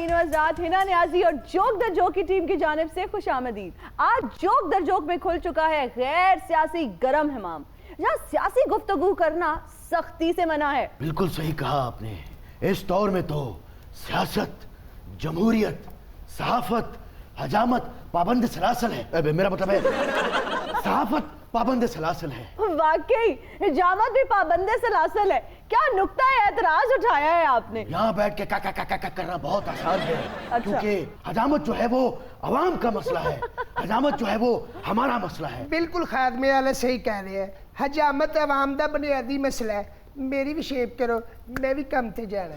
खवातीन व हज़रात, हिना न्याजी और जोक द जोक की टीम की जानिब से खुशामदीद। आज जोक द जोक में खुल चुका है गैर सियासी गरम हमाम, जहाँ सियासी गुफ्तगू करना सख्ती से मना है। बिल्कुल सही कहा आपने। इस दौर में तो सियासत, जमहूरियत, सहाफत, हजामत पाबंद सलासल है। मेरा मतलब है सहाफत पाबंद सलासल है। वाकई हिजामत भी पाबंद सलासल है। क्या नुक्ता एतराज उठाया है आपने? यहाँ बैठ के का करना बहुत आसान है। अच्छा। क्योंकि हजामत जो है वो अवाम का मसला है, हजामत जो है वो हमारा मसला है। बिल्कुल खादमे वाले सही कह रहे हैं। हजामत अवाम का बुनियादी मसला है। मेरी भी शेप करो, मैं भी कम थे जाना।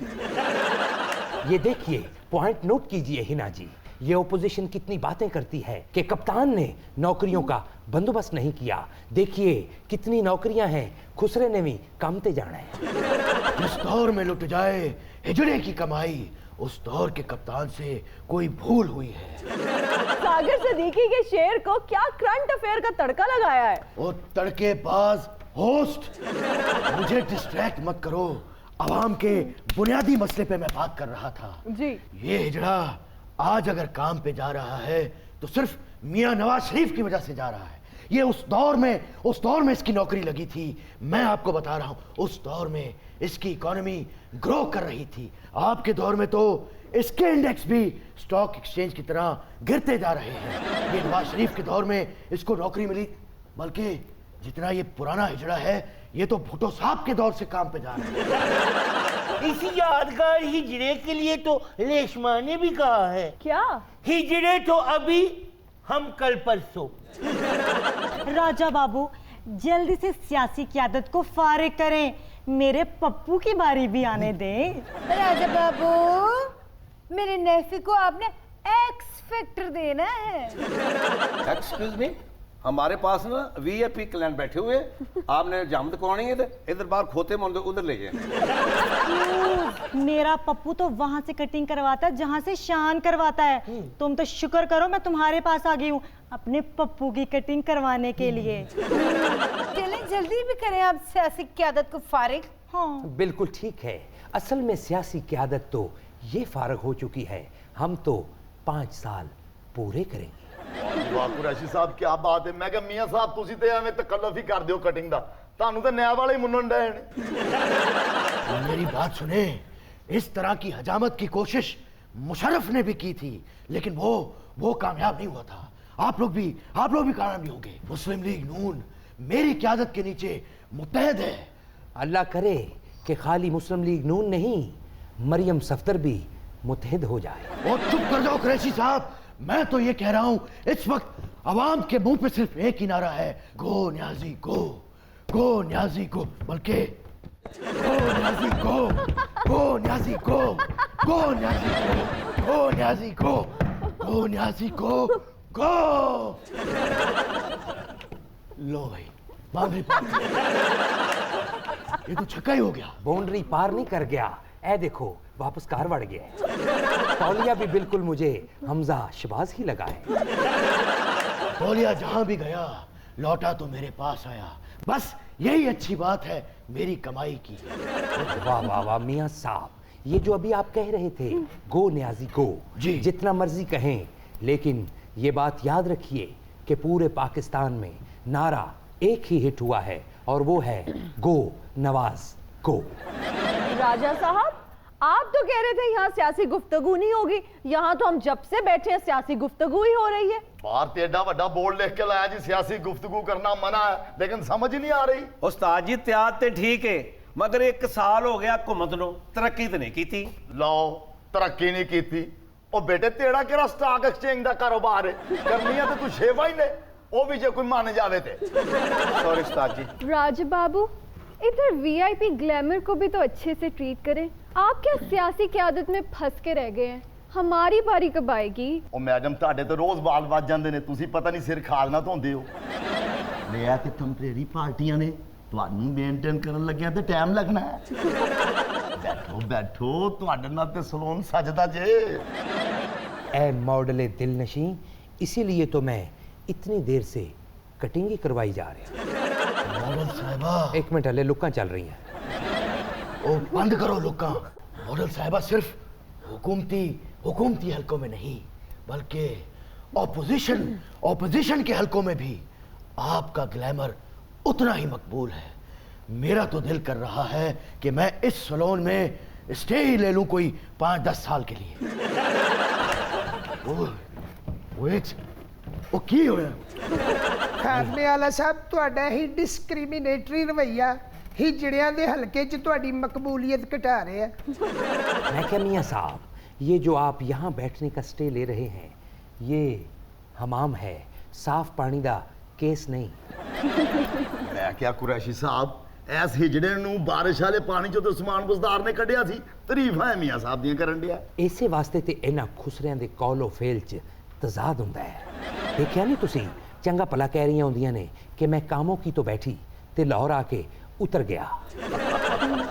ये देखिए, पॉइंट नोट कीजिए हिना जी, ये ओपोजिशन कितनी बातें करती है कि कप्तान ने नौकरियों का बंदोबस्त नहीं किया। देखिए कितनी नौकरियां हैं, खुसरे ने भी कामते जाना है। जिस दौर में लुट जाए हिजड़े की कमाई, उस दौर के कप्तान से कोई भूल हुई है। सागर सदीकी के शेर को क्या करंट अफेयर का तड़का लगाया है? वो तड़केबाज होस्ट, मुझे डिस्ट्रैक्ट मत करो। अवाम के बुनियादी मसले पे मैं बात कर रहा था जी। ये हिजड़ा आज अगर काम पे जा रहा है तो सिर्फ मियां नवाज शरीफ की वजह से जा रहा है। ये उस दौर में इसकी नौकरी लगी थी। मैं आपको बता रहा हूं, उस दौर में इसकी इकोनॉमी ग्रो कर रही थी। आपके दौर में तो इसके इंडेक्स भी स्टॉक एक्सचेंज की तरह गिरते जा रहे हैं। ये नवाज शरीफ के दौर में इसको नौकरी मिली, बल्कि जितना ये पुराना हिजड़ा है ये तो भुट्टो साहब के दौर से काम पे जा रहा है। इसी यादगार हिजड़े के लिए तो रेशमा ने भी कहा है, क्या? हिजड़े तो अभी, हम कल परसों। राजा बाबू जल्दी से सियासी क़यादत को फारिग करें, मेरे पप्पू की बारी भी आने दें। राजा बाबू, मेरे नेफी को आपने एक्स फैक्टर देना है। एक्सक्यूज मी, हमारे पास ना वीआईपी क्लाइंट बैठे हुए, आपने जामत करवानी है इधर बाहर खोते मन उधर ले जाए। मेरा पप्पू तो वहां से कटिंग करवाता है जहां से शान करवाता है। तुम तो शुक्र करो मैं तुम्हारे पास आ गई हूँ अपने पप्पू की कटिंग करवाने के लिए। चलें जल्दी भी करें आप सियासी क़यादत को फारिग। हाँ बिल्कुल ठीक है। असल में सियासी क़यादत तो ये फारग हो चुकी है, हम तो 5 साल पूरे करेंगे। वाह कुरैशी साहब, क्या बात है। मैं कहा मियां साहब तुसी ते एवें तकल्लुफ ही कर दियो कटिंग दा, तानू तो नया वाले ही मुन्नन डे ने। मेरी बात सुने, इस तरह की हजामत की कोशिश मुशर्रफ ने भी की थी, लेकिन वो कामयाब नहीं हुआ था। आप लोग भी कामयाब नहीं होंगे। मुस्लिम लीग नून मेरी क़यादत के नीचे मुत्तहद है। अल्लाह करे कि खाली मुस्लिम लीग नून नहीं, मरियम सफदर भी मुत्तहद हो जाए। और चुप कर जाओ कुरैशी साहब, मैं तो ये कह रहा हूं इस वक्त अवाम के मुंह पे सिर्फ एक ही नारा है, गो न्याजी गो, गो न्याजी गो, बल्कि गो न्याजी गो, गो न्याजी गो, गो न्याजी गो, गो न्याजी गो, गो न्याजी गो, गो। लो भाई, बाउंड्री पार, ये तो छक्का ही हो गया। बाउंड्री पार नहीं कर गया, ए देखो वापस कार बढ़ गया। तौलिया भी बिल्कुल मुझे हमजा शबाज ही लगा है। तौलिया जहां भी गया लौटा तो मेरे पास आया, बस यही अच्छी बात है मेरी कमाई की। वाह वाह वाह मियां साहब, ये जो अभी आप कह रहे थे गो न्याजी गो, जी जितना मर्जी कहें, लेकिन ये बात याद रखिए कि पूरे पाकिस्तान में नारा एक ही हिट हुआ है और वो है गो नवाज गो। राजा साहब, आप तो कह रहे थे यहाँ सियासी गुफ्तगू नहीं होगी, यहाँ तो हम जब से बैठे हैं सियासी गुफ्तगू ही हो रही है। बाहर ते एडा वड्डा बोर्ड लिख के लाया जी सियासी गुफ्तगू करना मना है, लेकिन समझ ही नहीं आ रही। उस्ताद जी त्याग ते ठीक है, मगर 1 साल हो गया हुकूमत नो तरक्की तो नहीं की। लो तरक्की नहीं की, ओ बेटे तेरा केड़ा स्टॉक एक्सचेंज दा कारोबार है, करनी है तो तू 6 महीने, वो भी जे कोई मान जावे ते। सॉरी उस्ताद जी। राज बाबू, इधर वीआईपी ग्लैमर को भी तो अच्छे से ट्रीट करें। आप क्या सियासी क़यादत में फंस के रह गए हैं? हमारी बारी कब आएगी? ओ मैडम ਤੁਹਾਡੇ तो रोज बाल बज जाते हैं, तुसी पता नहीं सिर खाल ना धोंदे हो। ले ते टैंपरेरी पार्टियां ने, ਤੁਹਾਨੂੰ मेनटेन करन लग्या ते टाइम लगना है। बैठो बैठो, ਤੁਹਾਡੇ ਨਾਲ ते सलून सजदा जे। ए मॉडल दिल नशी, इसीलिए तो मैं इतनी देर से कटिंग ही करवाई जा रही है। मॉडल साहिबा, 1 मिनट हले लुक्कां चल रही हैं। ओ बंद करो लुक्कां। मॉडल साहिबा सिर्फ हुकूमती हुकूमती हलकों में नहीं बल्कि ऑपोजिशन के हलकों में भी आपका ग्लैमर उतना ही मकबूल है। मेरा तो दिल कर रहा है कि मैं इस सलोन में स्टे ही ले लूं कोई 5-10 साल के लिए। वो की होया ਖਾਦਮੇ ਵਾਲਾ ਸਾਹਿਬ ਤੁਹਾਡਾ ਹੀ ਡਿਸਕ੍ਰਿਮੀਨੇਟਰੀ ਰਵੱਈਆ ਹੀ ਜਿਹੜਿਆਂ ਦੇ ਹਲਕੇ 'ਚ ਤੁਹਾਡੀ ਮਕਬੂਲੀਅਤ ਘਟਾ ਰਿਹਾ। मैं क्या मियाँ साहब, ये जो आप यहाँ बैठने का स्टे ले रहे हैं ये हमाम है, साफ पानी का केस नहीं। मैं क्या कुरैशी साहब, ਐਸ ਹਿਜੜੇ ਨੂੰ ਬਾਰਿਸ਼ ਵਾਲੇ ਪਾਣੀ ਚੋਂ ਤੇ ਉਸਮਾਨ ਬੁਜ਼ਦਾਰ ਨੇ ਕੱਢਿਆ ਸੀ। ਤਾਰੀਫਾਂ ਹੈ ਮੀਆਂ ਸਾਹਿਬ ਦੀਆਂ ਕਰਨ ਡਿਆ। ਇਸੇ ਵਾਸਤੇ ਤੇ ਇਹਨਾਂ ਖੁਸਰਿਆਂ ਦੇ ਕੌਲੋ ਫੇਲ 'ਚ ਤਜ਼ਾਦ ਹੁੰਦਾ ਹੈ। ਦੇਖਿਆ ਨਹੀਂ ਤੁਸੀਂ, ਚੰਗਾ ਭਲਾ ਕਹਿ ਰਹੀਆਂ ਹੁੰਦੀਆਂ ਨੇ ਕਿ ਮੈਂ ਕਾਮੋਂ ਕੀ ਤੋਂ ਬੈਠੀ ਤੇ ਲਾਹੌਰ ਆ ਕੇ ਉਤਰ ਗਿਆ।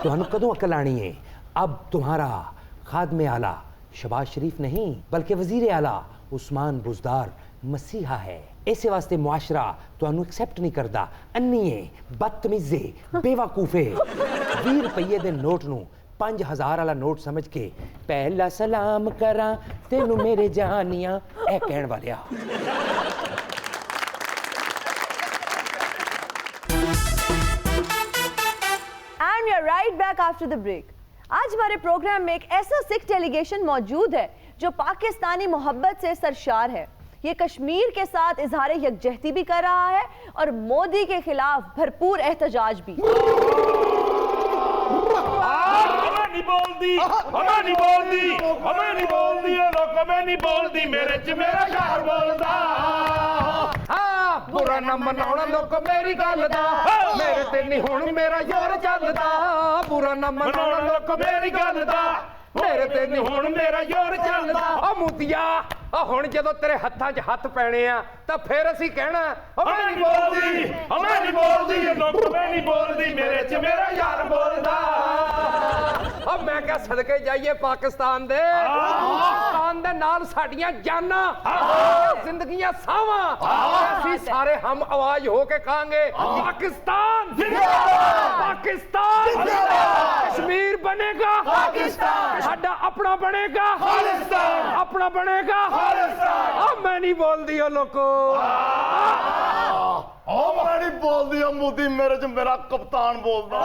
ਤੁਹਾਨੂੰ ਕਦੋਂ ਅਕਲ ਆਣੀ ਹੈ? अब तुम्हारा खादमे आला शबाज शरीफ नहीं बल्कि वजीर आला उस्मान बुजदार मसीहा है। इस वास्ते मुआशरा तुहानू एक्सेप्ट नहीं करता। अन्नीए, बदतमीजे, बेवकूफे 20 रुपये दे नोट नू 5000 वाला नोट समझ के पहला सलाम करा तेनू मेरे जानिया ए कहण Walia. And we are right back after the break. आज हमारे प्रोग्राम में एक ऐसा सिख डेलीगेशन मौजूद है जो पाकिस्तानी मोहब्बत से सरशार है। ये कश्मीर के साथ इजहार यकजहती भी कर रहा है और मोदी के खिलाफ भरपूर एहतजाज भी। बुरा ना मनाउणा लोक मेरी गल दा, मेरे ते नहीं हुण मेरा जोर चलदा। बुरा ना मनाउणा लोक मेरी गल दा, मेरे ते नहीं हुण मेरा जोर चलदा। ओ मुतिया, ओ हुण जदों तेरे हत्थां 'च हत्थ पैणे आ तां फिर असीं कहना मैं नहीं बोलदी ये लोक मैं नहीं बोलदी, मेरे 'च मेरा यार बोलदा। अब मैं क्या सदके जाइए पाकिस्तान दे नाल साडियां जानां जिंदगियां सावां। ਅਸੀਂ ਸਾਰੇ ਹਮ ਆਵਾਜ਼ ਹੋ ਕੇ ਕਹਾਂਗੇ ਪਾਕਿस्तान जिंदाबाद, पाकिस्तान जिंदाबाद। कश्मीर बनेगा पाकिस्तान, साडा अपना बनेगा खालिस्तान, अपना बनेगा खालिस्तान। अब मैं नहीं बोलदी ओ लोको, मैं नहीं बोलदी मोदी, मेरे च मेरा कप्तान बोलदा।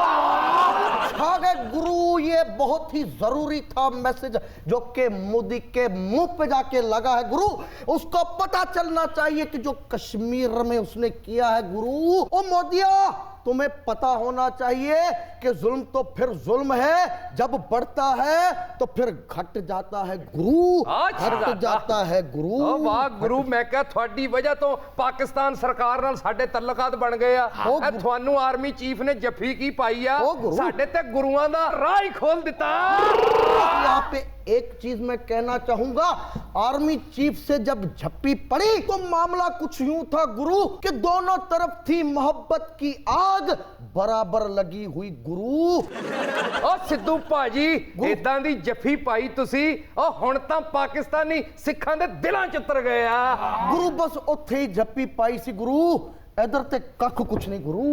आगे गुरु, ये बहुत ही जरूरी था मैसेज जो कि मोदी के मुंह पे जाके लगा है। गुरु, उसको पता चलना चाहिए कि जो कश्मीर में उसने किया है। गुरु, ओ मोदिया, तुम्हें पता होना चाहिए कि जुल्म तो फिर जुल्म है, जब बढ़ता है तो फिर घट जाता है। गुरु, घट जाता है गुरु। वाह गुरु, मैं क्या थोड़ी वजह तो पाकिस्तान सरकार नाल साडे तल्लकात बन गए आ। थानू आर्मी चीफ ने जफी की पाई आ, साडे ते गुरुआं दा राह ही खोल दिता। यहाँ पे एक चीज मैं कहना चाहूंगा, आर्मी चीफ से जब झप्पी पड़ी तो मामला कुछ यूं था गुरु कि दोनों तरफ थी मोहब्बत की आग बराबर लगी हुई। गुरु, ओ सिद्धू भाजी, इदां दी जफी पाई तुसी, ओ हुण तां पाकिस्तानी सिखां दे दिलां च उतर गए आ। गुरु, बस उत्थे ही झप्पी पाई सी गुरु, इधर ते कख कुछ नहीं गुरु,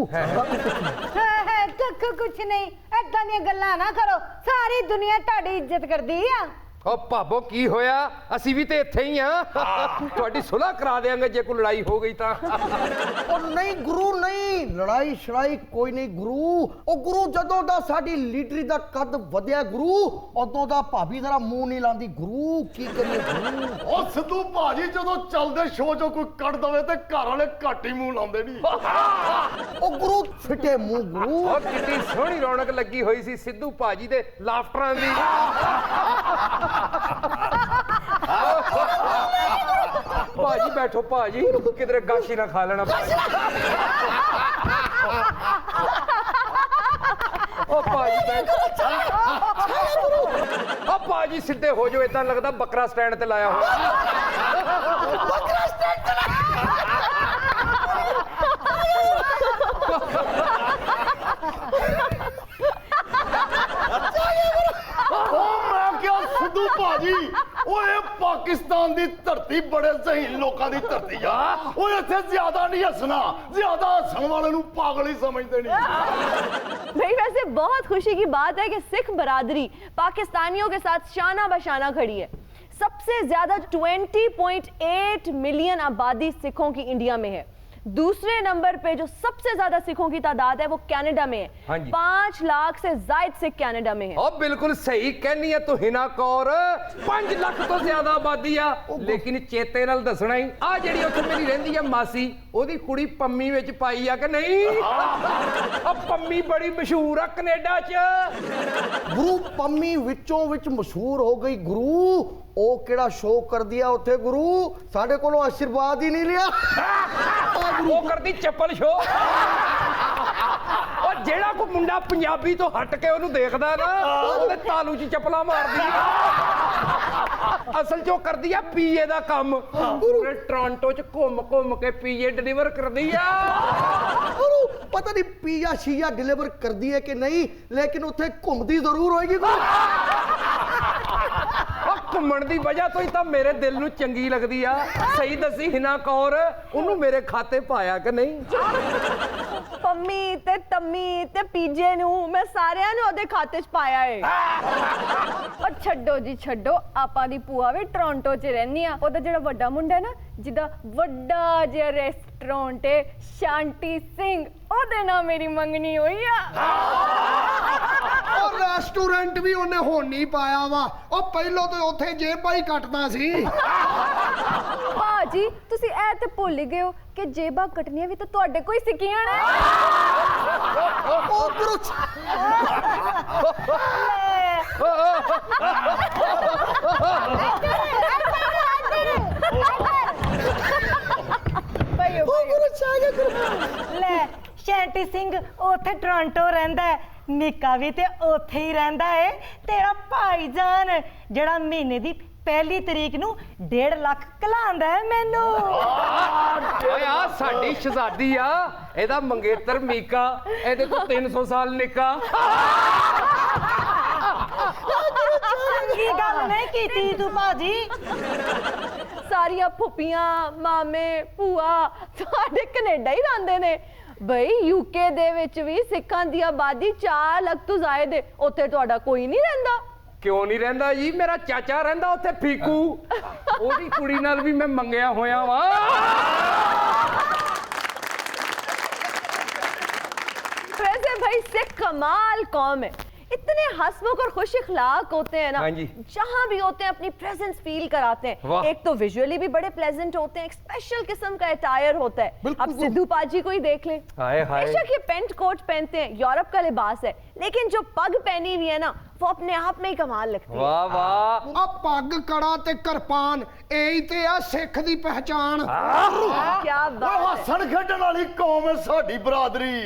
कख कुछ नहीं। ऐदां दी गल्लां ना करो, सारी दुनिया तुहाडी इज्जत करदी आ। ओ भाबो, की होया? असी भी ते इत्थे ही आ, तुहाडी सुलह करा देंगे जे कोई लड़ाई हो गई तां। ओ नहीं गुरु, नहीं लड़ाई शड़ाई कोई नहीं गुरु। ओ गुरु, जदों दा साडी लीडरी दा कद वधिया गुरु, उदों दा भाभी जरा मुंह नहीं लांदी गुरु। की करिए गुरु? ओ सिद्धू भाजी, जदों चलदे शो चों कोई कट दवे ते घर वाले घट ही मुंह लांदे नहीं। ओ गुरु, फिटे मुंह गुरु। ओ कितनी सोहनी रौनक लगी हुई सी सिद्धू भाजी दे लाफ्टरां दी। भाजी बैठो भाजी, किधरे गाशी ना खा लेना भाजी। ओ भाजी बैठो, ओ भाजी सीधे हो जाओ, इतना लगता बकरा स्टैंड ते लाया हो। बकरा स्टैंड ते सिद्धू भाजी, ओए पाकिस्तान दी धरती बड़े ज़हीन लोकां दी धरती आ। ओए इत्थे ज्यादा नहीं हसना, ज्यादा हसन वाले नूं पागल ही समझदे नहीं। भाई वैसे बहुत खुशी की बात है कि सिख बरादरी पाकिस्तानियों के साथ शाना बशाना खड़ी है। सबसे ज्यादा 20.8 मिलियन आबादी सिखों की इंडिया में है। दूसरे नंबर पे जो सबसे ज्यादा सिखों की तादाद है वो कनाडा में है। हाँ जी। 5 लाख से जायद सिख कनाडा में है। और बिल्कुल सही कहनी है तो हिना कौर 5 लाख तो ज्यादा आबादी आ, लेकिन चेते नाल दसना ही आ ਜਿਹੜੀ ਉੱਥੇ ਮੇਰੀ ਰਹਿੰਦੀ ਆ ਮਾਸੀ ਉਹਦੀ ਕੁੜੀ ਪੰਮੀ ਵਿੱਚ ਪਾਈ ਆ ਕਿ ਨਹੀਂ। ਆ ਪੰਮੀ ਬੜੀ ਮਸ਼ਹੂਰ ਆ ਕੈਨੇਡਾ 'ਚ। ਗੁਰੂ ਪੰਮੀ ਵਿੱਚੋਂ ਵਿੱਚ ਮਸ਼ਹੂਰ ਹੋ ਗਈ ਗੁਰੂ। ਉਹ ਕਿਹੜਾ ਸ਼ੋਅ ਕਰਦੀ ਆ ਉੱਥੇ ਗੁਰੂ, ਸਾਡੇ ਕੋਲੋਂ ਆਸ਼ੀਰਵਾਦ ਹੀ ਨਹੀਂ ਲਿਆ। ਉਹ ਕਰਦੀ ਚੱਪਲ ਸ਼ੋ। ਉਹ ਜਿਹੜਾ ਕੋ ਮੁੰਡਾ ਪੰਜਾਬੀ ਤੋਂ ਹਟ ਕੇ ਉਹਨੂੰ ਦੇਖਦਾ ਨਾ ਉਹਦੇ ਤਾਲੂ 'ਚ ਚੱਪਲਾਂ ਮਾਰਦੀ ਆ। ਅਸਲ 'ਚ ਉਹ ਕਰਦੀ ਆ ਪੀਏ ਦਾ ਕੰਮ। ਪੂਰੇ ਟੋਰਾਂਟੋ 'ਚ ਘੁੰਮ ਕੇ ਪੀਏ ਡਿਲੀਵਰ ਕਰਦੀ ਆ। ਗੁਰੂ ਪਤਾ ਨਹੀਂ ਪੀਆ ਸ਼ੀਆ ਡਿਲੀਵਰ ਕਰਦੀ ਹੈ ਕਿ ਨਹੀਂ, ਲੇਕਿਨ ਉੱਥੇ ਘੁੰਮਦੀ ਜ਼ਰੂਰ ਹੋਏਗੀ ਗੁਰੂ। ਘੁੰਮਣ ਦੀ ਵਜ੍ਹਾ ਤੋਂ ਹੀ ਤਾਂ ਮੇਰੇ ਦਿਲ ਨੂੰ ਚੰਗੀ ਲੱਗਦੀ ਆ। ਸਹੀ ਦੱਸੀ हिना कौर ਉਹਨੂੰ ਮੇਰੇ ਖਾਤੇ ਪਾਇਆ ਕਿ ਨਹੀਂ। ਪੰਮੀ ਤੇ ਤੰਮੀ ਤੇ ਪੀਜੇ ਨੂੰ ਮੈਂ ਸਾਰਿਆਂ ਨੂੰ ਉਹਦੇ ਖਾਤੇ 'ਚ ਪਾਇਆ ਏ। ਔਰ ਛੱਡੋ ਜੀ ਛੱਡੋ, ਆਪਾਂ ਦੀ ਭੂਆ ਵੀ ਟੋਰਾਂਟੋ 'ਚ ਰਹਿੰਦੀ ਆ। ਉਹਦਾ ਜਿਹੜਾ ਵੱਡਾ ਮੁੰਡਾ ਨਾ, ਜਿਹਦਾ ਵੱਡਾ ਜਿਹਾ ਰੈਸਟੋਰੈਂਟ ਹੈ ਸ਼ਾਂਤੀ ਸਿੰਘ, ਉਹਦੇ ਨਾਲ ਮੇਰੀ ਮੰਗਣੀ ਹੋਈ ਆ। ਉਹ ਰੈਸਟੋਰੈਂਟ ਵੀ ਉਹਨੇ ਹੁਣ ਨਹੀਂ ਪਾਇਆ ਵਾ, ਉਹ ਪਹਿਲਾਂ ਤੋਂ ਉੱਥੇ ਜੇਬਾਂ ਹੀ ਕੱਟਦਾ ਸੀ। ਭਾਜੀ ਤੁਸੀਂ ਇਹ ਤੇ ਭੁੱਲ ਹੀ ਗਏ ਹੋ ਕਿ ਜੇਬਾਂ ਕੱਟਣੀਆਂ ਵੀ ਤਾਂ ਤੁਹਾਡੇ ਕੋਈ ਸਿੱਖੀਆਂ ਨੇ। ਉਹ ਗੁਰੂ ਲੈ ਸ਼ੈਂਟੀ ਸਿੰਘ ਉੱਥੇ ਟੋਰਾਂਟੋ ਰਹਿੰਦਾ ਹੈ, ਨਿੱਕਾ ਵੀ ਤੇ ਉੱਥੇ ਹੀ ਰਹਿੰਦਾ ਏ। ਤੇਰਾ ਭਾਈਜਾਨ ਜਿਹੜਾ ਮਹੀਨੇ ਦੀ 1 ਤਰੀਕ ਨੂੰ 1.5 ਲੱਖ ਕਲਾਉਂਦਾ ਹੈ ਮੈਨੂੰ। ਓਏ ਆ ਸਾਡੀ ਸ਼ਹਜ਼ਾਦੀ ਆ, ਇਹਦਾ ਮੰਗੇਤਰ ਮੀਕਾ ਇਹਦੇ ਤੋਂ 300 ਸਾਲ ਨਿੱਕਾ। ਕੀ ਗੱਲ ਨਹੀਂ ਕੀਤੀ ਤੂੰ ਭਾਜੀ। ਸਾਰੀਆਂ ਫੁੱਪੀਆਂ ਮਾਮੇ ਭੂਆ ਸਾਡੇ ਕੈਨੇਡਾ ਹੀ ਰਹਿੰਦੇ ਨੇ ਬਈ। ਯੂਕੇ ਦੇ ਵਿੱਚ ਵੀ ਸਿੱਖਾਂ ਦੀ ਆਬਾਦੀ 4 ਲੱਖ ਤੋਂ ਜ਼ਾਇਦ ਹੈ, ਉੱਥੇ ਤੁਹਾਡਾ ਕੋਈ ਨਹੀਂ ਰਹਿੰਦਾ। ਕਿਉਂ ਨਹੀਂ ਰਹਿੰਦਾ ਜੀ, ਮੇਰਾ ਚਾਚਾ ਰਹਿੰਦਾ ਉੱਥੇ ਫੀਕੂ। ਉਹਦੀ ਕੁੜੀ ਨਾਲ ਵੀ ਮੈਂ ਮੰਗਿਆ ਹੋਇਆ ਵਾ। वैसे भाई सिख कमाल कौम है, इतने हंसमुख और खुश इखलाक होते हैं ना। हाँ जी। जहां भी होते हैं अपनी प्रेजेंस फील कराते हैं। वाह। एक तो विजुअली भी बड़े प्लेजेंट होते हैं, एक स्पेशल किस्म का अटायर होता है। अब सिद्धू पाजी को ही देख ले, हाय हाय। बेशक ये पेंट कोट पहनते हैं, यूरोप का लिबास है, लेकिन जो पग पहनी हुई है ना वो अपने आप में ही कमाल लगती है। ਵਾਹ ਵਾਹ। ਆ ਪੱਗ ਕੜਾ ਤੇ ਕਿਰਪਾਨ ਇਹੀ ਤੇ ਆ ਸਿੱਖ ਦੀ ਪਹਿਚਾਣ। क्या बात है। ਹੱਸਣ ਖੇਡਣ ਵਾਲੀ ਕੌਮ ਹੈ ਸਾਡੀ ਬਰਾਦਰੀ।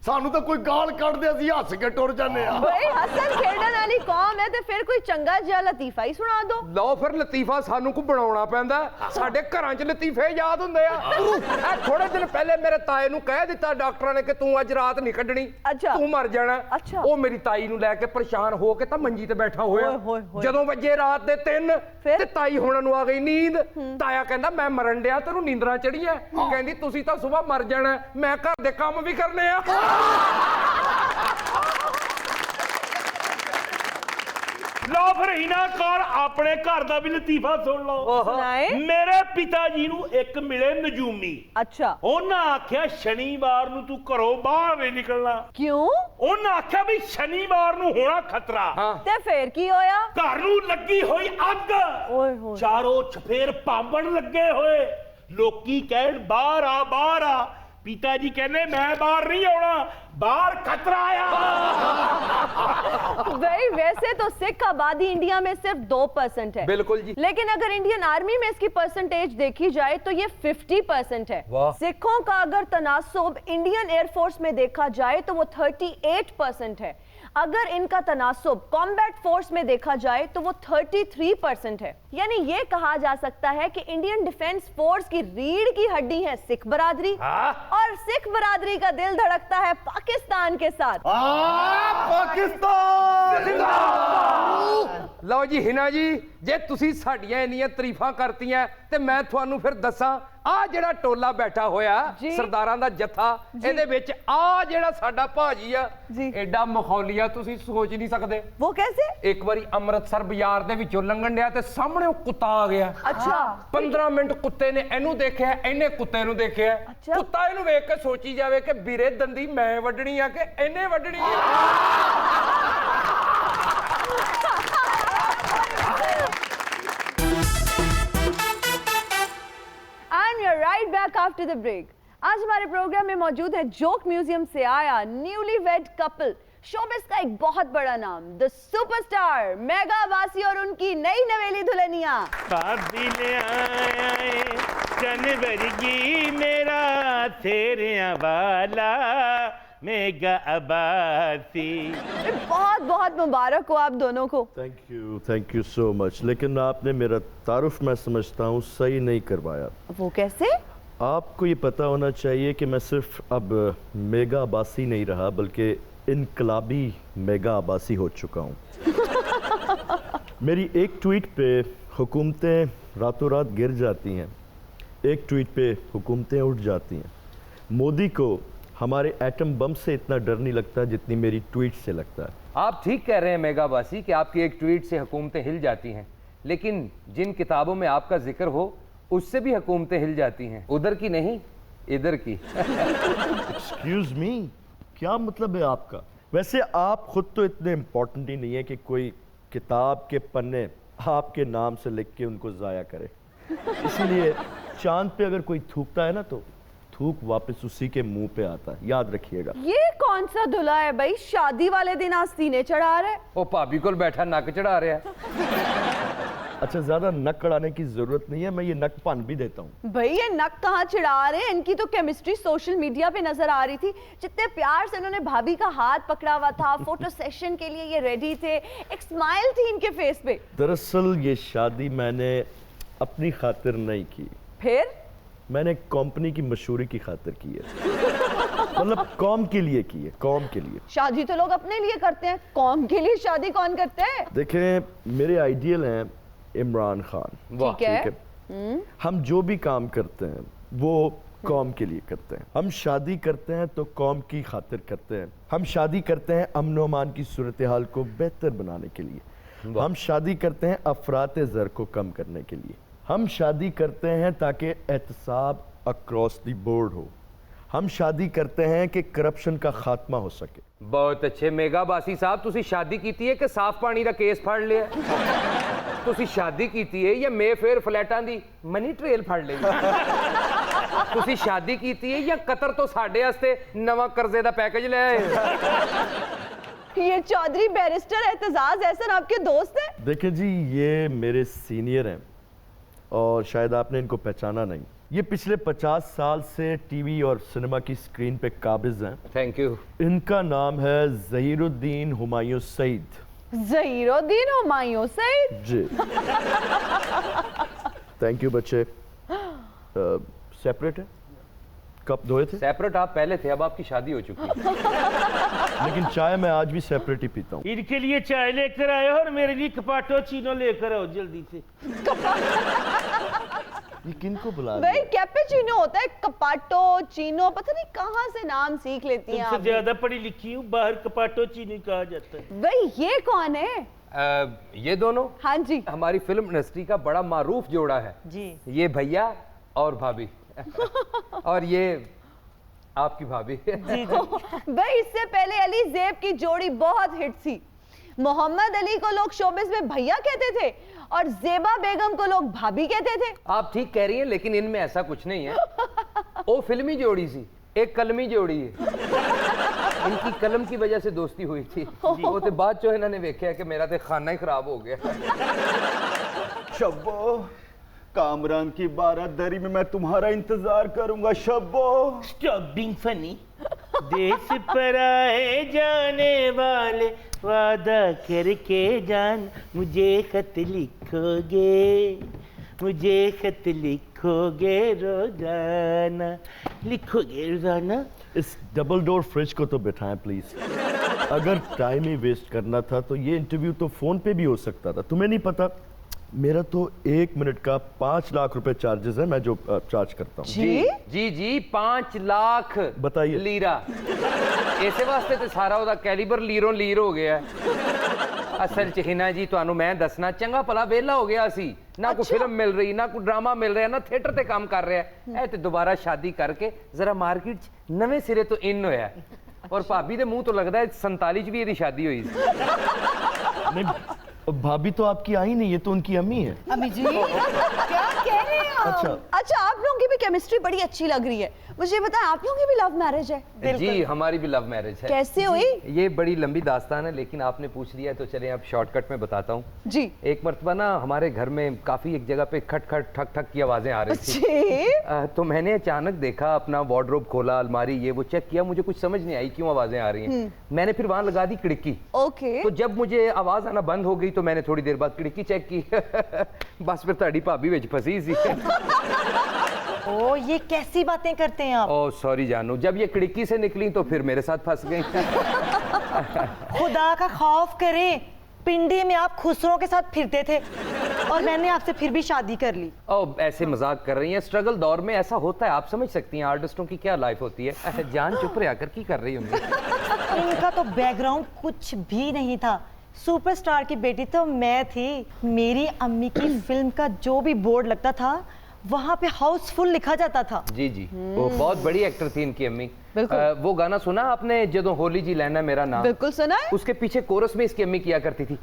ਸਾਨੂੰ ਤਾਂ ਕੋਈ ਗਾਲ ਕੱਢਦੇ ਅਸੀਂ ਹੱਸ ਕੇ ਟੁਰ ਜਾਂਦੇ ਆ। भाई हसन खेडन वाली कौम है तो फिर कोई चंगा जिहा लतीफा ही सुना दो। ਲਓ ਫਿਰ ਲਤੀਫਾ ਸਾਨੂੰ ਕੋ ਬਣਾਉਣਾ ਪੈਂਦਾ। ਸਾਡੇ ਘਰਾਂ 'ਚ ਲਤੀਫੇ ਯਾਦ ਹੁੰਦੇ ਆ। ਇਹ ਥੋੜੇ ਦਿਨ ਪਹਿਲੇ ਮੇਰੇ ਤਾਏ ਨੂੰ ਕਹਿ ਦਿੱਤਾ ਡਾਕਟਰਾਂ ਨੇ ਕਿ ਤੂੰ ਅੱਜ ਰਾਤ ਨਹੀਂ ਕੱਢਣੀ, ਅੱਛਾ। ਤੂੰ ਮਰ ਜਾਣਾ। ਅੱਛਾ। ਉਹ ਮੇਰੀ ਤਾਈ ਨੂੰ ਲੈ ਕੇ ਪਰੇਸ਼ਾਨ ਹੋ ਕੇ ਤਾਂ ਮੰਜੀ ਤੇ ਬੈਠਾ ਹੋਇਆ। ਓਏ ਹੋਏ ਹੋਏ। ਜਦੋਂ ਵੱਜੇ ਰਾਤ ਦੇ 3 ਫਿਰ? ਤੇ ਤਾਈ ਹੋਣਾ ਨੂੰ ਆ ਗਈ ਨੀਂਦ। ਤਾਇਆ ਕਹਿੰਦਾ ਮੈਂ ਮਰਨ ਡਿਆ, ਤੈਨੂੰ ਨੀਂਦਰਾਂ ਚੜੀਆਂ। ਕਹਿੰਦੀ ਤੁਸੀਂ ਤਾਂ ਸਵੇਰ ਮਰ ਜਾਣਾ, ਮੈਂ ਘਰ ਦੇ ਕੰਮ ਵੀ ਕਰਨੇ ਆ। लो फिर हिना कौर अपने घर का भी लतीफा सुन लो। सुनाए। मेरे पिता जी नू एक मिले नजूमी। अच्छा। उन्हें आख्या शनिवार नू तू घरों बाहर नहीं निकलना। क्यों? उन्हें आख्या भी शनिवार नू होना खतरा। ते फिर की होया? घर नू लगी हुई अग, ओए होए। चारों चफेर पांबण लगे हुए, लोकी कहन बाहर आ बाहर आ। पिताजी कहने मैं बाहर नहीं आना, बाहर खतरा आया। भाई वैसे तो सिख आबादी इंडिया में सिर्फ 2% है। बिल्कुल जी। लेकिन अगर इंडियन आर्मी में इसकी परसेंटेज देखी जाए तो ये 50% है। वाह। सिखों का अगर तनासुब इंडियन एयरफोर्स में देखा जाए तो वो 38% है। अगर इनका तनासुब कॉम्बैट फोर्स में देखा जाए तो वो 33% है। यानी ये कहा जा सकता है कि इंडियन डिफेंस फोर्स की रीढ़ की हड्डी है सिख बरादरी, और सिख बरादरी का दिल धड़कता है पाकिस्तान के साथ। ਪਾਕਿਸਤਾਨ ਲਓ ਜੀ ਹਿਨਾ ਜੀ, ਜੇ ਤੁਸੀਂ ਸਾਡੀਆਂ ਇੰਨੀਆਂ ਤਾਰੀਫਾਂ ਕਰਤੀਆਂ ਤੇ ਮੈਂ ਤੁਹਾਨੂੰ ਫਿਰ ਦੱਸਾਂ ਆ ਜਿਹੜਾ ਟੋਲਾ ਬੈਠਾ ਹੋਇਆ ਸਰਦਾਰਾਂ ਦਾ ਜੱਥਾ ਇਹਦੇ ਵਿੱਚ ਆ ਜਿਹੜਾ ਸਾਡਾ ਭਾਜੀ ਆ ਐਡਾ ਮਖੌਲੀਆ ਤੁਸੀਂ ਸੋਚ ਨਹੀਂ ਸਕਦੇ। वो कैसे? ਇੱਕ ਵਾਰੀ ਅੰਮ੍ਰਿਤਸਰ ਬਾਜ਼ਾਰ ਦੇ ਵਿੱਚੋਂ ਲੰਘਣ ਡਿਆ ਤੇ ਸਾਹਮਣੇ ਉਹ ਕੁੱਤਾ ਆ ਗਿਆ। अच्छा 15 ਮਿੰਟ ਕੁੱਤੇ ਨੇ ਇਹਨੂੰ ਦੇਖਿਆ, ਇਹਨੇ ਕੁੱਤੇ ਨੂੰ ਦੇਖਿਆ। ਕੁੱਤਾ ਇਹਨੂੰ ਵੇਖ ਕੇ ਸੋਚੀ ਜਾਵੇ ਕਿ ਵੀਰੇ ਦੰਦੀ ਮੈਂ ਵੱਢਣੀ ਆ ਕਿ ਇਹਨੇ ਵੱਢਣੀ ਆ। And you're right back after the break. आज हमारे प्रोग्राम में मौजूद है जोक म्यूजियम से आया न्यूली वेड कपल, शोबिस का एक बहुत बड़ा नाम, द सुपरस्टार मेगा अब्बासी और उनकी नई नवेली दुल्हनिया। जनवरी मेरा तेरे वाला मेगा अब्बासी। बहुत बहुत मुबारक हो आप दोनों को। Thank you so much. लेकिन आपने मेरा तारुफ मैं समझता हूँ सही नहीं करवाया। वो कैसे? आपको ये पता होना चाहिए कि मैं सिर्फ अब मेगा अब्बासी नहीं रहा बल्कि इनकलाबी मेगा अब्बासी हो चुका हूँ। मेरी एक ट्वीट पे हुकूमतें रातों रात गिर जाती हैं, एक ट्वीट पे हुकूमतें उठ जाती हैं। मोदी को हमारे एटम बम से इतना डर नहीं लगता जितनी मेरी ट्वीट से लगता है। आप ठीक कह रहे हैं मेगा अब्बासी कि आपकी एक ट्वीट से हुकूमतें हिल जाती हैं, लेकिन जिन किताबों में आपका जिक्र हो उससे भी हुकूमतें हिल जाती हैं, उधर की नहीं इधर की। एक्सक्यूज मी, क्या मतलब है आपका? वैसे आप खुद तो इतने इम्पोर्टेंट ही नहीं है कि कोई किताब के पन्ने आपके नाम से लिख के उनको ज़ाया करे। इसीलिए चांद पे अगर कोई थूकता है ना तो थूक वापस उसी के मुंह पे आता है, याद रखिएगा। ये कौन सा दूल्हा है भाई, शादी वाले दिन आज सीने चढ़ा रहे? ओ भाभी को बैठा नक चढ़ा रहा है। अच्छा ज्यादा नक कड़ाने की जरूरत नहीं है, मैं ये नक पान भी देता हूँ। भाई ये नक कहाँ चढ़ा रहे हैं? इनकी तो केमिस्ट्री सोशल मीडिया पे नजर आ रही थी, जितने प्यार से इन्होंने भाभी का हाथ पकड़ा हुआ था, फोटो सेशन के लिए ये रेडी थे, एक स्माइल थी इनके फेस पे। दरअसल ये शादी मैंने अपनी खातिर नहीं की, फिर मैंने कंपनी की मशहूरी की खातिर की है। मतलब कौम के लिए की है, कौम के लिए। शादी तो लोग अपने लिए करते हैं, कौम के लिए शादी कौन करते हैं? देखें मेरे आइडियल हैं इमरान खान। ठीक है। हम जो भी काम करते हैं वो कौम के लिए करते हैं। हम शादी करते हैं तो कौम की खातिर करते हैं। हम शादी करते हैं अमन अमान की सूरत हाल को बेहतर बनाने के लिए। हम शादी करते हैं अफरात ज़र को कम करने के लिए। हम शादी करते हैं ताकि एहतसाब अक्रॉस द बोर्ड हो। हम शादी करते हैं कि करप्शन का खात्मा हो सके। बहुत अच्छे मेगा अब्बासी साहब, तुसी शादी कीती है कि साफ पानी का केस फड़ लिया? तुसी शादी कीती है या मेफेयर फ्लैटां दी मनी ट्रेल फड़ ली? तुसी शादी कीती है या कतर तो साडे वास्ते नवा कर्जे दा पैकेज ले आए? ये चौधरी बैरिस्टर एतजाज एहसन आपके दोस्त हैं? देखें जी ये मेरे सीनियर हैं और शायद आपने इनको पहचाना नहीं। ये पिछले 50 साल से टीवी और सिनेमा की स्क्रीन पे काबिज हैं। Thank you. इनका नाम है ज़हीरुद्दीन हुमायूं सईद। ज़हीरुद्दीन हुमायूं सईद जी। थैंक यू बच्चे। सेपरेट है? कब धोए थे? सेपरेट आप पहले थे, अब आपकी शादी हो चुकी है। लेकिन चाय मैं आज भी सेपरेट ही पीता हूँ। इनके लिए चाय लेकर आए हो और मेरे लिए कपाटो चीनो लेकर आओ जल्दी से। ये किनको बुला भाई कैपेचिनो होता है, कपाटो चीनो पता नहीं कहाँ से नाम सीख लेती हैं तुमसे आप। ज्यादा पढ़ी लिखी हूँ, बाहर कपाटो चीनी कहा जाता है। भाई ये कौन है? ये दोनों हाँ जी हमारी फिल्म इंडस्ट्री का बड़ा मारूफ जोड़ा है जी। ये भैया और भाभी। और ये आपकी भाभी। भाई इससे पहले अली ज़ेब की जोड़ी बहुत हिट थी। मोहम्मद अली को लोग शोबिस में भैया कहते थे और ज़ेबा बेगम को लोग भाभी कहते थे। आप ठीक कह रही हैं, लेकिन इनमें ऐसा कुछ नहीं है। वो फिल्मी जोड़ी सी, एक कलमी जोड़ी है। इनकी कलम की वजह से दोस्ती हुई थी। वो तो बाद जो इन्होंने देखा है कि मेरा तो खाना ही खराब हो गया। शब्बो कामरान की बारातदारी में मैं तुम्हारा इंतजार करूंगा शब्बो। Stop being funny. देश पर आए जाने वाले वादा करके जान, मुझे खत लिखोगे, मुझे खत लिखोगे रोजाना, लिखोगे रोजाना। इस डबल डोर फ्रिज को तो बिठाएं प्लीज। अगर टाइम ही वेस्ट करना था तो ये इंटरव्यू तो फोन पे भी हो सकता था। तुम्हें नहीं पता मेरा तो 1 मिनट का 5 लाख रुपए चार्जेस है, मैं जो चार्ज करता हूँ। जी 5 लाख बताइए। लीरा इसे वास्ते तो सारा ਉਹਦਾ कैलिबर लीरों लीर हो गया असल च हिना जी ਤੁਹਾਨੂੰ मैं दसना चंगा भला वेला हो गया सी ना कोई फिल्म मिल रही ना कोई ड्रामा मिल रहा ना थिएटर ते काम कर रहा है ए ते दोबारा शादी करके जरा मार्केट च नवे सिरे तो इन होया और भाभी दे मुंह तो लगदा है 47 च भी ਇਹਦੀ शादी हुई नहीं, भाभी तो आपकी आई नहीं, ये तो उनकी अम्मी है। अम्मी जी क्या कह रहे हैं आप? अच्छा आप लोगों की भी केमिस्ट्री बड़ी अच्छी लग रही है। मुझे बताएं आप लोगों की भी लव मैरिज है? जी हमारी भी लव मैरिज है। कैसे हुई? ये बड़ी लंबी दास्तान है लेकिन आपने पूछ लिया तो चलें अब शॉर्टकट में बताता हूँ जी। एक मर्तबा ना हमारे घर में काफी एक जगह पे खट खट ठक ठक की आवाजें आ रही थी तो मैंने अचानक देखा, अपना वार्डरोब खोला, अलमारी ये वो चेक किया, मुझे कुछ समझ नहीं आई क्यों आवाजें आ रही हैं। मैंने फिर वहां लगा दी खिड़की। ओके। तो जब मुझे आवाज आना बंद हो गई तो मैंने थोड़ी देर बाद खिड़की चेक की बस फिर ताड़ी भाभी विच फसी सी। ओ ये कैसी बातें करते हैं आप? ओ सॉरी जानू, जब ये खिड़की से निकली तो फिर मेरे साथ फंस गई। खुदा का खौफ करे, पिंडी में आप खुसरों के साथ फिरते थे और मैंने आपसे फिर भी शादी कर ली। ओ ऐसे मजाक कर रही हैं, स्ट्रगल दौर में ऐसा होता है, आप समझ सकती हैं आर्टिस्टों की क्या लाइफ होती है। जान चुप रहा कर की कर रही होंगी। इनका तो बैकग्राउंड कुछ भी नहीं था, सुपरस्टार की बेटी तो मैं थी। मेरी अम्मी की फिल्म का जो भी बोर्ड लगता था वहां पे हाउसफुल लिखा जाता था। जी जी वो बहुत बड़ी एक्टर थी इनकी अम्मी। वो गाना सुना आपने जदों होली जी लेना मेरा नाम? बिल्कुल सुना है। उसके पीछे कोरस में इसकी अम्मी किया करती थी।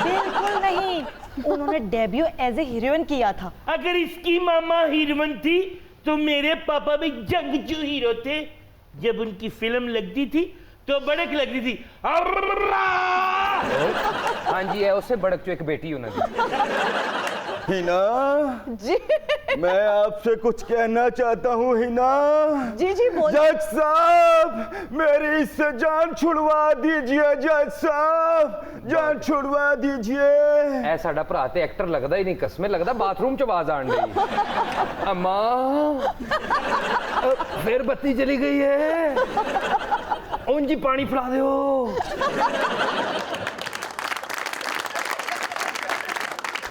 बिल्कुल नहीं, उन्होंने डेब्यू एज ए हीरोइन किया था। अगर इसकी मामा हीरोइन थी तो मेरे पापा भी जंगजू हीरो थे। जब उनकी फिल्म लगती थी तो बड़क लगती थी। हाँ जी है, उससे बड़क जो एक बेटी उन्होंने। हिना जी मैं आपसे कुछ कहना चाहता हूँ हिना। जी जी बोलिए। जज साहब मेरी इससे जान छुड़वा दीजिए, जज साहब जान छुड़वा दीजिए। ऐ साडा भरा ते एक्टर लगदा ही नहीं, कसमें लगदा बाथरूम च आवाज आन रही। अम्मा फिर बत्ती चली गई है, उंजी पानी पिला दो।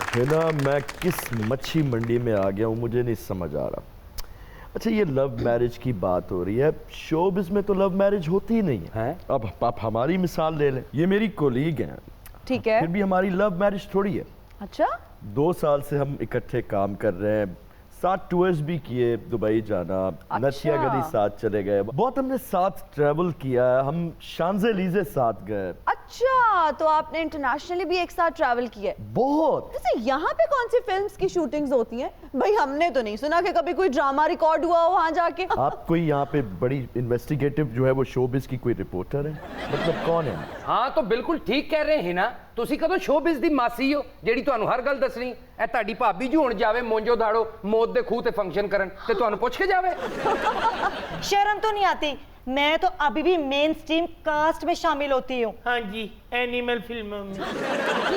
है ना, मैं किस मच्छी मंडी में आ गया हूँ मुझे नहीं समझ आ रहा। अच्छा ये लव मैरिज की बात हो रही है, शोबिज़ में तो लव मैरिज होती ही नहीं है। अब आप हमारी मिसाल ले लें, ये मेरी कोलीग हैं, ठीक है, फिर भी हमारी लव मैरिज थोड़ी है। अच्छा 2 साल से हम इकट्ठे काम कर रहे हैं, साथ टूर्स भी किए, दुबई जाना, नचिया गली साथ चले गए, बहुत हमने साथ ट्रैवल किया है, हम शांज़ेलीज़े साथ गए। अच्छा तो आपने इंटरनेशनली भी एक साथ ट्रैवल किया है? बहुत। वैसे यहाँ पे कौन सी फिल्म्स की शूटिंग्स होती हैं? भाई हमने तो नहीं सुना कि कभी कोई ड्रामा रिकॉर्ड हुआ हो वहाँ जाके। आप कोई यहाँ पे बड़ी इन्वेस्टिगेटिव जो है वो शोबिज़ की कोई रिपोर्टर है, मतलब कौन है? हाँ तो बिल्कुल ठीक कह रहे हैं ना, ਤੁਸੀਂ ਕਦੋਂ ਸ਼ੋਬਿਜ਼ ਦੀ ਮਾਸੀ ਹੋ ਜਿਹੜੀ ਤੁਹਾਨੂੰ ਹਰ ਗੱਲ ਦੱਸਣੀ? ਇਹ ਤੁਹਾਡੀ ਭਾਬੀ ਜੀ ਹੁਣ ਜਾਵੇ ਮੋਂਜੋ ਦਾੜੋ ਮੌਤ ਦੇ ਖੂਹ ਤੇ ਫੰਕਸ਼ਨ ਕਰਨ ਤੇ ਤੁਹਾਨੂੰ ਪੁੱਛ ਕੇ ਜਾਵੇ? शर्म तो नहीं आती? मैं तो अभी भी मेन स्ट्रीम कास्ट में शामिल होती हूँ। हाँ जी एनिमल फिल्मों में।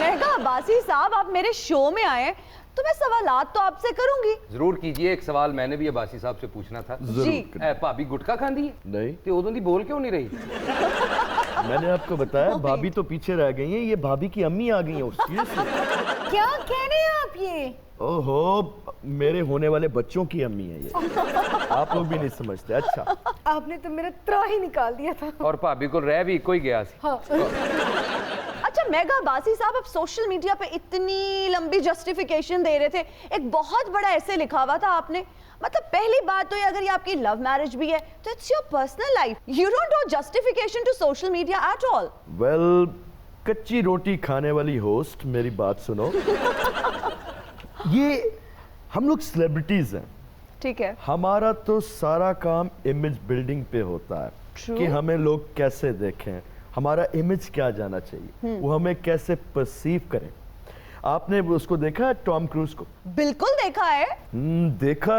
मैं कहा अब्बासी साहब आप मेरे शो में आए तो मैं सवालात तो आपसे करूंगी। जरूर कीजिए, एक सवाल मैंने भी अब्बासी साहब से पूछना था। जी भाभी गुटखा खांदी है? नहीं तो उदों दी बोल क्यों नहीं रही? मैंने आपको बताया भाभी तो पीछे रह गई हैं, ये भाभी की अम्मी आ गई हैं उसकी। क्या कह रहे हैं आप ये? ओहो मेरे होने वाले बच्चों की अम्मी है ये, आप लोग भी नहीं समझते। अच्छा आपने तो मेरा त्रा ही निकाल दिया था। और भाभी को रह भी कोई गया सी। हाँ। अच्छा मेगा बासी साहब अब सोशल मीडिया पे इतनी लंबी जस्टिफिकेशन दे रहे थे, एक बहुत बड़ा ऐसे लिखा हुआ था आपने, मतलब पहली बात तो ये अगर ये आपकी लव मैरिज भी है तो it's your personal life, you don't do justification to social media at all. Well कच्ची रोटी खाने वाली होस्ट मेरी बात सुनो। ये हम लोग सेलिब्रिटीज हैं, ठीक है, हमारा तो सारा काम इमेज बिल्डिंग पे होता है। True. कि हमें लोग कैसे देखें, हमारा इमेज क्या जाना चाहिए, वो हमें कैसे परसीव करें। आपने उसको देखा है टॉम क्रूज को? बिल्कुल देखा है। देखा,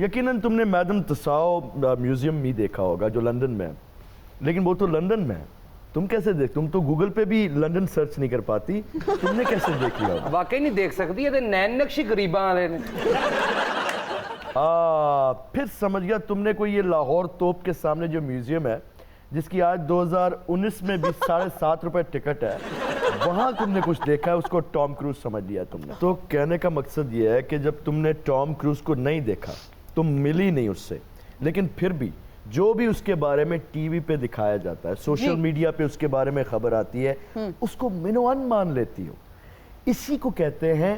यकीनन तुमने मैडम तुसाओ म्यूजियम भी देखा होगा जो लंदन में है, लेकिन वो तो लंदन में है, तुम कैसे देख, तुम तो गूगल पे भी लंदन सर्च नहीं कर पाती, तुमने कैसे देख लिया? वाकई नहीं देख सकती है, नैन नक्शी गरीबा वाले ने। फिर समझ गया, तुमने कोई ये लाहौर तोप के सामने जो म्यूजियम है जिसकी आज 2019 में भी 7.5 रुपए टिकट है, वहां तुमने कुछ देखा है, उसको टॉम क्रूज समझ लिया तुमने। तो कहने का मकसद ये है कि जब तुमने टॉम क्रूज को नहीं देखा, तुम मिली नहीं उससे, लेकिन फिर भी जो भी उसके बारे में टीवी पे दिखाया जाता है, सोशल मीडिया पे उसके बारे में खबर आती है, उसको मिनोअन मान लेती हो। इसी को कहते हैं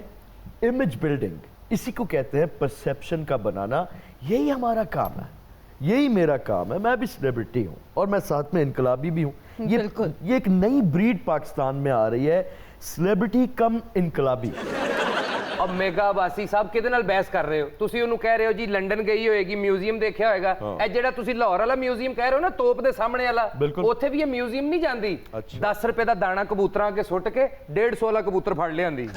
इमेज बिल्डिंग, इसी को कहते हैं परसेप्शन का बनाना। यही हमारा काम है, यही मेरा काम है। मैं भी सेलिब्रिटी हूँ और मैं साथ में इनकलाबी भी हूँ। ये एक नई ब्रीड पाकिस्तान में आ रही है, सेलिब्रिटी कम इनकलाबी। अब मेगा बासी साहब किहदे नाल बहस कर रहे हो? तुसी ਉਹਨੂੰ ਕਹਿ ਰਹੇ ਹੋ ਜੀ ਲੰਡਨ ਗਈ ਹੋਏਗੀ, ਮਿਊਜ਼ੀਅਮ ਦੇਖਿਆ ਹੋਏਗਾ। ਇਹ ਜਿਹੜਾ ਤੁਸੀਂ ਲਾਹੌਰ ਵਾਲਾ ਮਿਊਜ਼ੀਅਮ ਕਹਿ ਰਹੇ ਹੋ ਨਾ, ਤੋਪ ਦੇ ਸਾਹਮਣੇ ਵਾਲਾ, ਉੱਥੇ ਵੀ ਇਹ ਮਿਊਜ਼ੀਅਮ ਨਹੀਂ ਜਾਂਦੀ। 10 ਰੁਪਏ ਦਾ ਦਾਣਾ ਕਬੂਤਰਾਂ ਅੱਗੇ ਸੁੱਟ ਕੇ 150 ਵਾਲਾ ਕਬੂਤਰ ਫੜ ਲਿਆਂਦੀ।